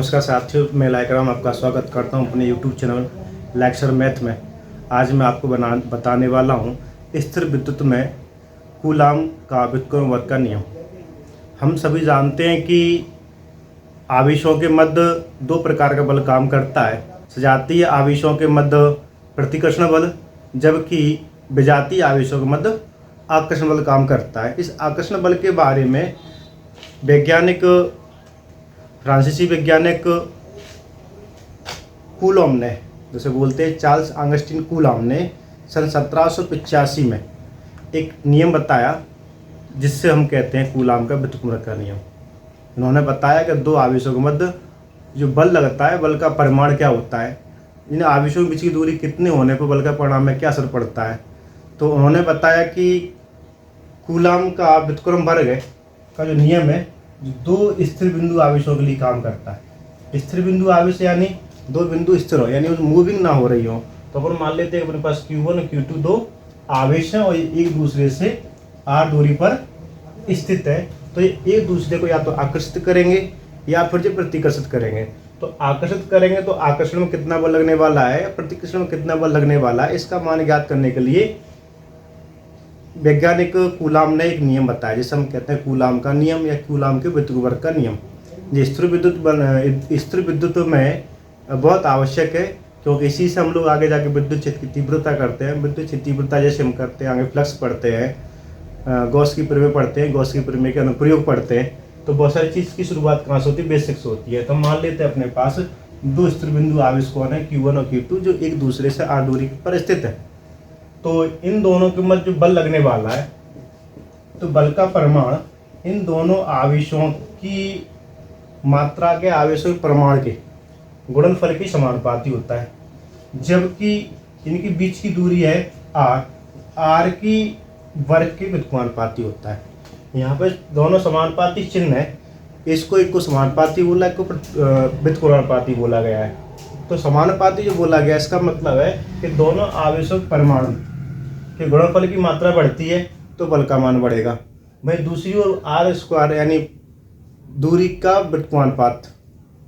नमस्कार साथियों, मैं लाइकराम आपका स्वागत करता हूं अपने YouTube चैनल लेक्चर मैथ में। आज मैं आपको बताने वाला हूं स्थिर विद्युत में कूलाम का व्युत्क्रम वर्ग का नियम। हम सभी जानते हैं कि आवेशों के मध्य दो प्रकार का बल काम करता है। सजातीय आवेशों के मध्य प्रतिकर्षण बल, जबकि विजातीय आवेशों के मध्य आकर्षण बल काम करता है। इस आकर्षण बल के बारे में फ्रांसीसी वैज्ञानिक कूलॉम ने, जैसे बोलते हैं चार्ल्स ऑगस्टीन कूलॉम ने सन 1785 में एक नियम बताया जिससे हम कहते हैं कूलॉम का व्युत्क्रम वर्ग का नियम। उन्होंने बताया कि दो आवेशों के मध्य जो बल लगता है, बल का परिमाण क्या होता है, इन आवेशों के बीच की दूरी कितने होने पर बल का परिणाम में क्या असर पड़ता है। तो उन्होंने बताया कि कूलॉम का व्युत्क्रम वर्ग का जो नियम है जो दो स्थिर बिंदु आवेशों के लिए काम करता है। स्थिर बिंदु आवेश यानी दो बिंदु स्थिर हो, यानी मूविंग ना हो रही हो। तो अपन मान लेते हैं अपने पास Q1 और Q2 दो आवेश हैं और एक दूसरे से r दूरी पर स्थित है। तो ये एक दूसरे को या तो आकर्षित करेंगे या फिर जो प्रतिकर्षित करेंगे। तो आकर्षित करेंगे तो आकर्षण में कितना बल लगने वाला है, प्रतिकर्षण में कितना बल लगने वाला है, इसका मान ज्ञात करने के लिए वैज्ञानिक कूलॉम ने एक नियम बताया जिसे हम कहते हैं कूलॉम का नियम या कूलॉम के व्युत्क्रम वर्ग का नियम। ये स्थिर विद्युत में बहुत आवश्यक है, क्योंकि इसी से हम लोग आगे जाके विद्युत क्षेत्र की तीव्रता करते हैं। विद्युत क्षेत्र तीव्रता जैसे हम करते हैं, आगे फ्लक्स पढ़ते हैं, गॉस की प्रमेय पढ़ते हैं, गॉस की प्रमेय के अनुप्रयोग पढ़ते हैं। तो बहुत सारी चीज़ की शुरुआत कहाँ से होती है, बेसिक से होती है। तो हम मान लेते हैं अपने पास दो स्थिर बिंदु आवेश कौन है, Q1 और Q2, जो एक दूसरे से r दूरी पर स्थित है। तो इन दोनों के मध्य जो बल लगने वाला है, तो बल का परिमाण इन दोनों आवेशों की मात्रा के आवेशों के परिमाण के गुणनफल के समानुपाती होता है, जबकि इनके बीच की दूरी है r की वर्ग के व्युत्क्रमानुपाती होता है। यहाँ पे दोनों समानुपाती चिन्ह है, इसको एक को समानुपाती बोला, एक को व्युत्क्रमानुपाती बोला गया है। तो समानुपाती जो बोला गया इसका मतलब है कि दोनों आवेशों के परिमाण के गुणनफल की मात्रा बढ़ती है तो बल का मान बढ़ेगा। भाई दूसरी ओर आर स्क्वायर यानी दूरी का व्युत्क्रमानुपात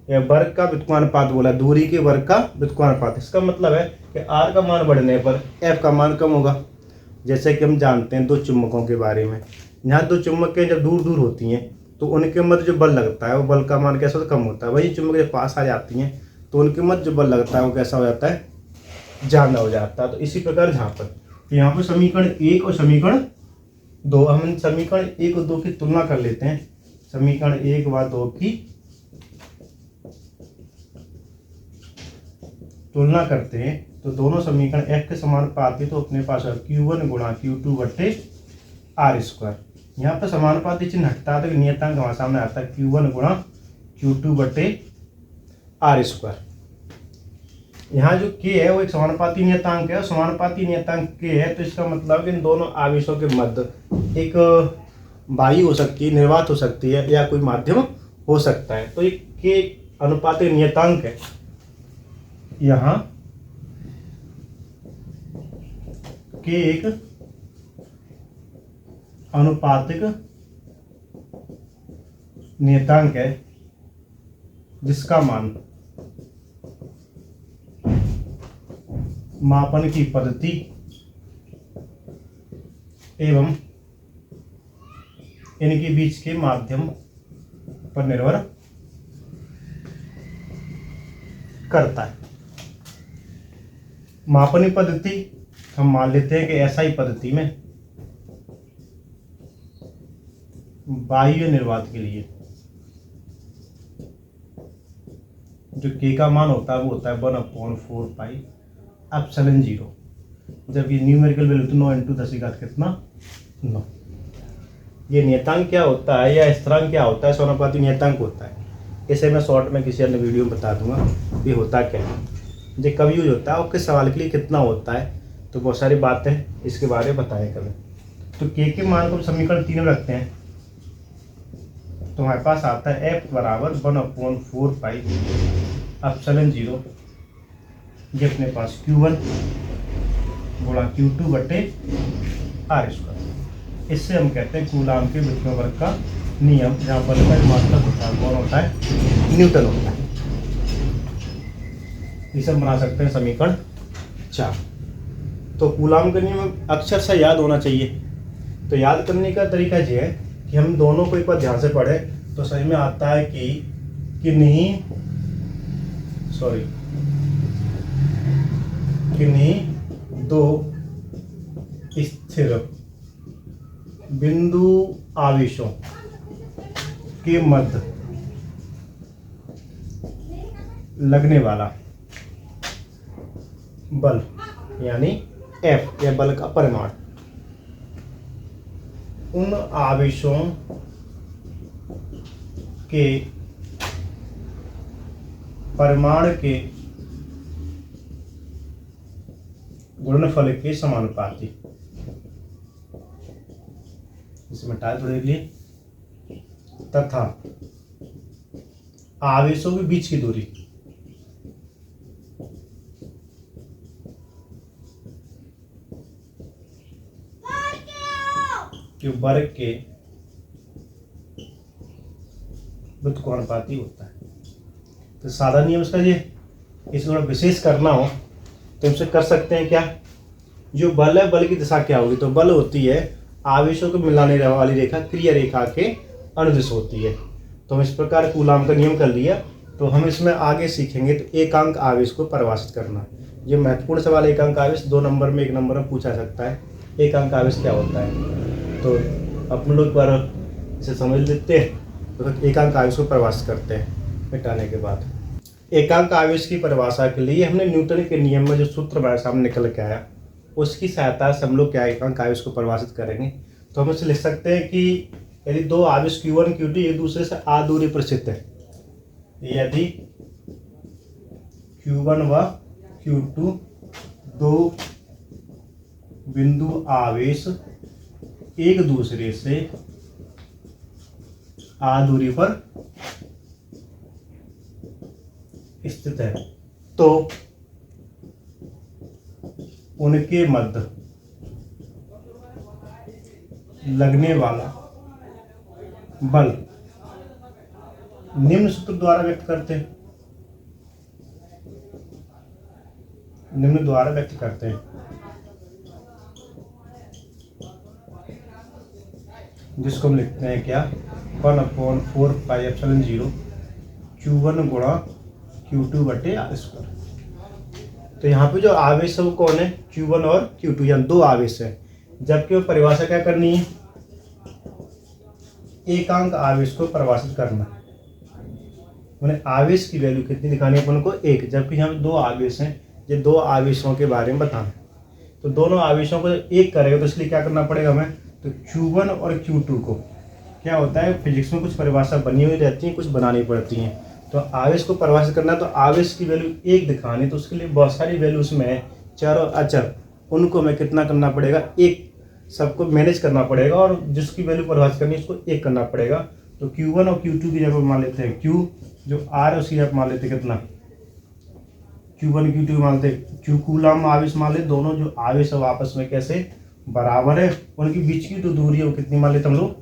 या वर्ग का व्युत्क्रमानुपात बोला, दूरी के वर्ग का व्युत्क्रमानुपात। इसका मतलब है कि आर का मान बढ़ने पर एफ का मान कम होगा। जैसे कि हम जानते हैं दो चुम्बकों के बारे में, यहाँ दो चुम्बकें जब दूर दूर होती हैं तो उनके मध्य जो बल लगता है वो बल का मान कैसा कम होता है। वही चुम्बक जब पास आ जाती हैं तो उनके मध्य जो बल लगता है वो कैसा हो जाता है, ज़्यादा हो जाता है। तो इसी प्रकार यहाँ पर यहाँ पर समीकरण 1 और समीकरण 2, हम समीकरण 1 और 2 की तुलना कर लेते हैं। समीकरण 1 व 2 की तुलना करते हैं तो दोनों समीकरण f के समानुपाती, तो अपने पास Q1 गुणा Q2 बटे r स्क्वायर। यहाँ पर समानुपाती चिन्ह हटता है तो नियतांक हमारे सामने आता है Q1 गुणा Q2 बटे r स्क्वायर। यहाँ जो k है वो एक समानुपाती नियतांक है, समानुपाती नियतांक k है, तो इसका मतलब इन दोनों आवेशों के मध्य एक वायु हो सकती है, निर्वात हो सकती है या कोई माध्यम हो सकता है। तो एक k अनुपातिक नियतांक है। यहाँ k एक अनुपातिक नियतांक है जिसका मान मापन की पद्धति एवं इनके बीच के माध्यम पर निर्भर करता है। मापन पद्धति हम मान लेते हैं कि SI पद्धति में बाह्य निर्वात के लिए जो k का मान होता है वो होता है 1/4 पाई एप्सिलॉन 0। जब ये न्यूमेरिकल वैल्यू तो 9 × 10 कितना 9। ये नियतांक क्या होता है या स्थिरांक क्या होता है, समानुपाती नियतांक होता है। इसे मैं शॉर्ट में किसी अन्य वीडियो में बता दूंगा ये होता क्या है, ये कब यूज होता है और किस सवाल के लिए कितना होता है। तो बहुत सारी बातें इसके बारे में बताएं करें। तो k के मान को समीकरण 3 में रखते हैं तो हमारे पास आता है f बराबर 1/4 पाई एप्सिलॉन 0। ये अपने पास Q1 गुणा Q2 बटे r स्क्वायर। इससे हम कहते हैं कूलाम के व्युत्क्रम वर्ग का नियम, जहाँ बल का मात्रक होता है कौन होता है, न्यूटन होता है। इसे हम बना सकते हैं समीकरण 4। तो कूलाम का नियम अक्षरशः याद होना चाहिए। तो याद करने का तरीका ये है कि हम दोनों को एक बार ध्यान से पढ़ें तो समझ में आता है कि किन्हीं दो स्थिर बिंदु आवेशों के मध्य लगने वाला बल यानी F या बल का परिमाण उन आवेशों के परिमाण के गुणनफल के समानुपाती। इसमें टाइप थोड़े लिए तथा आवेशों के बीच की दूरी के वर्ग के व्युत्क्रमानुपाती होता है। तो सादा नियम इसका ये, इसे थोड़ा विशेष करना हो तो हमसे कर सकते हैं क्या, जो बल है बल की दिशा क्या होगी, तो बल होती है आवेशों को मिलाने वाली रेखा क्रिया रेखा के अनुदिश होती है। तो हम इस प्रकार कूलाम का नियम कर लिया। तो हम इसमें आगे सीखेंगे तो एकांक आवेश को परिभाषित करना। ये महत्वपूर्ण सवाल, एकांक आवेश 2 नंबर में 1 नंबर में पूछा सकता है। एकांक आवेश क्या होता है, तो अपन लोग पर इसे समझ लेते हैं। तो एकांक आवेश को परिभाषित करते हैं मिटाने के बाद। एकांक आवेश की परिभाषा के लिए हमने न्यूटन के नियम में जो सूत्र हमारे सामने निकल के आया उसकी सहायता से हम लोग क्या एकांक आवेश को परिभाषित करेंगे। तो हम इसे लिख सकते हैं कि यदि दो आवेश Q1 Q2 एक दूसरे से आ दूरी पर स्थित है, यदि Q1 व Q2 दो बिंदु आवेश एक दूसरे से आ दूरी पर स्थित है तो उनके मध्य लगने वाला बल निम्न सूत्र द्वारा व्यक्त करते हैं। जिसको हम लिखते हैं क्या, 1/4πε0 Q1 गुणा Q2 बटे r²। तो यहाँ पे जो आवेश है वो कौन है, Q1 और Q2, यहाँ दो आवेश है। जबकि वो परिभाषा क्या करनी है, एकांक आवेश को परिभाषित करना। मैंने आवेश की वैल्यू कितनी दिखानी है अपन को, 1। जबकि यहाँ पे दो आवेश हैं, ये दो आवेशों के बारे में बताना। तो दोनों आवेशों को एक करेगा तो इसलिए क्या करना पड़ेगा हमें, तो Q1 और Q2 को क्या होता है, फिजिक्स में कुछ परिभाषा बनी हुई रहती है, कुछ बनानी पड़ती हैं। तो आवेश को परिभाषित करना, तो आवेश की वैल्यू 1 दिखानी, तो उसके लिए बहुत सारी वैल्यू उसमें है, चर और अचर, उनको हमें कितना करना पड़ेगा, एक सबको मैनेज करना पड़ेगा और जिसकी वैल्यू परिभाषित करनी है उसको 1 करना पड़ेगा। तो Q1 और Q2 की जगह मान लेते हैं Q, जो R है उसकी जगह मान लेते हैं कितना, Q1 Q2 मान लेते हैं Q कूलाम आवेश मान लेते, दोनों जो आवेश है आपस में कैसे बराबर है, उनके बीच की जो दूरी है वो कितनी मान लेते हम लोग,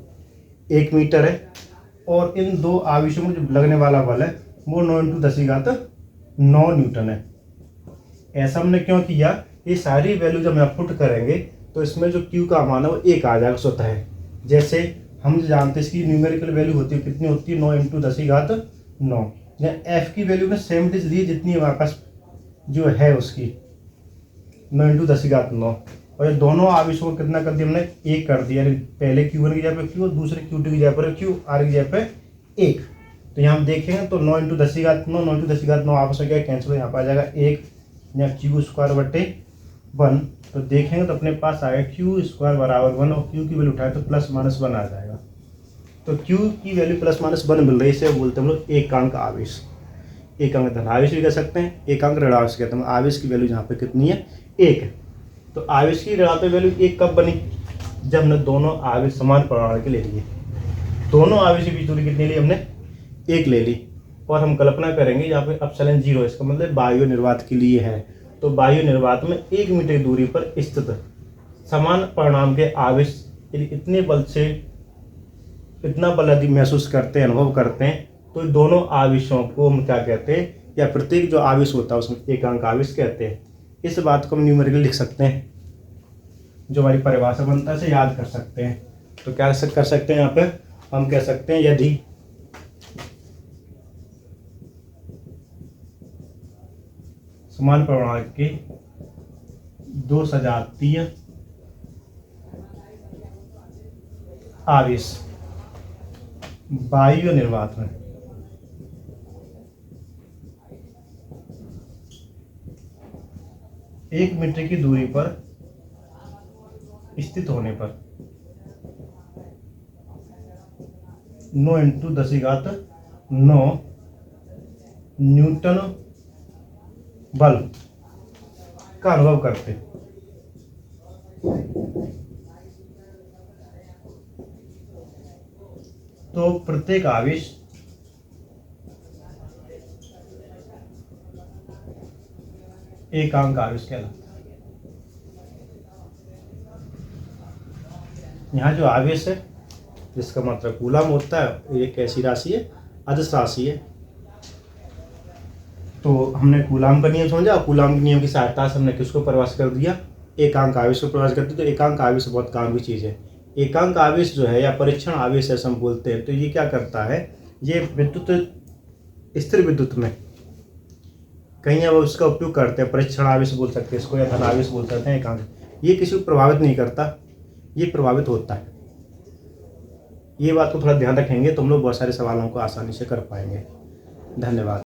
1 मीटर है। और इन दो आवेशों में जो लगने वाला बल है वो 9×10⁹ न्यूटन है। ऐसा हमने क्यों किया, ये सारी वैल्यू जब हम पुट करेंगे तो इसमें जो Q का मान है वो 1 आ जाएगा स्वतः है। जैसे हम जानते हैं इसकी न्यूमेरिकल वैल्यू होती है, कितनी होती है, 9×10⁹। या F की वैल्यू में सेम दी जितनी हमारे पास जो है उसकी 9×10⁹। और ये दोनों आवेशों को कितना कर दिया हमने, 1 कर दिया। यानी पहले Q1 की जगह पे Q, दूसरे Q2 की जगह पर Q, R की जगह पे 1। तो यहाँ हम देखेंगे तो 9×10⁹ आपस में क्या कैंसिल, यहाँ पर आ जाएगा 1, यहाँ Q² बटे 1। तो देखेंगे तो अपने पास आएगा Q² बराबर 1 और Q की वैल्यू उठाए तो +-1 आ जाएगा। तो Q की वैल्यू +-1 मिल रही है, इसे बोलते हैं हम लोग एकांक आवेश। एकांक धन आवेश भी कह सकते हैं, एकांक ऋण आवेश कहते हैं। आवेश की वैल्यू यहाँ पे कितनी है, 1 है। तो आवेश की ऋणात्मक वैल्यू 1 कब बनी, जब हमने दोनों आवेश समान परिमाण के ले लिए। दोनों आवेश की बीच दूरी कितनी ली हमने, 1 ले ली। और हम कल्पना करेंगे यहाँ पे एप्सिलॉन 0, इसका मतलब वायु निर्वात के लिए है। तो वायु निर्वात में 1 मीटर की दूरी पर स्थित समान परिमाण के आवेश यदि इतने बल से इतना बल यदि महसूस करते हैं, अनुभव करते हैं, तो दोनों आवेशों को हम क्या कहते हैं, या प्रत्येक जो आवेश होता है उसमें एकांक आवेश कहते हैं। इस बात को हम न्यूमेरिकली लिख सकते हैं, जो हमारी परिभाषा बनता है से याद कर सकते हैं। तो क्या कर सकते हैं यहाँ पे, हम कह सकते हैं यदि समान परमाणु के दो सजातीय आवेश वायु निर्वात में एक मीटर की दूरी पर स्थित होने पर 9 × 10⁻9 न्यूटन बल का अनुभव करते, तो प्रत्येक आवेश एकांक आवेश कहलाता है। यहाँ जो आवेश है जिसका मतलब कूलम होता है, ये कैसी राशि है, अदिश राशि है। तो हमने कूलम का नियम समझा, कूलम के नियम की सहायता से हमने किसको परिभाषित कर दिया, एकांक आवेश को परिभाषित कर दिया। तो एकांक आवेश बहुत काम की चीज़ है। एकांक आवेश जो है या परीक्षण आवेश ऐसा हम बोलते हैं, तो ये क्या करता है, ये विद्युत स्थिर विद्युत में कहीं अब उसका उपयोग करते हैं, परीक्षण आवेश बोल सकते हैं इसको, या धन आवेश बोल सकते हैं। एकांक ये किसी को प्रभावित नहीं करता, ये प्रभावित होता है। ये बात को थोड़ा ध्यान रखेंगे तो हम लोग बहुत सारे सवालों को आसानी से कर पाएंगे। धन्यवाद।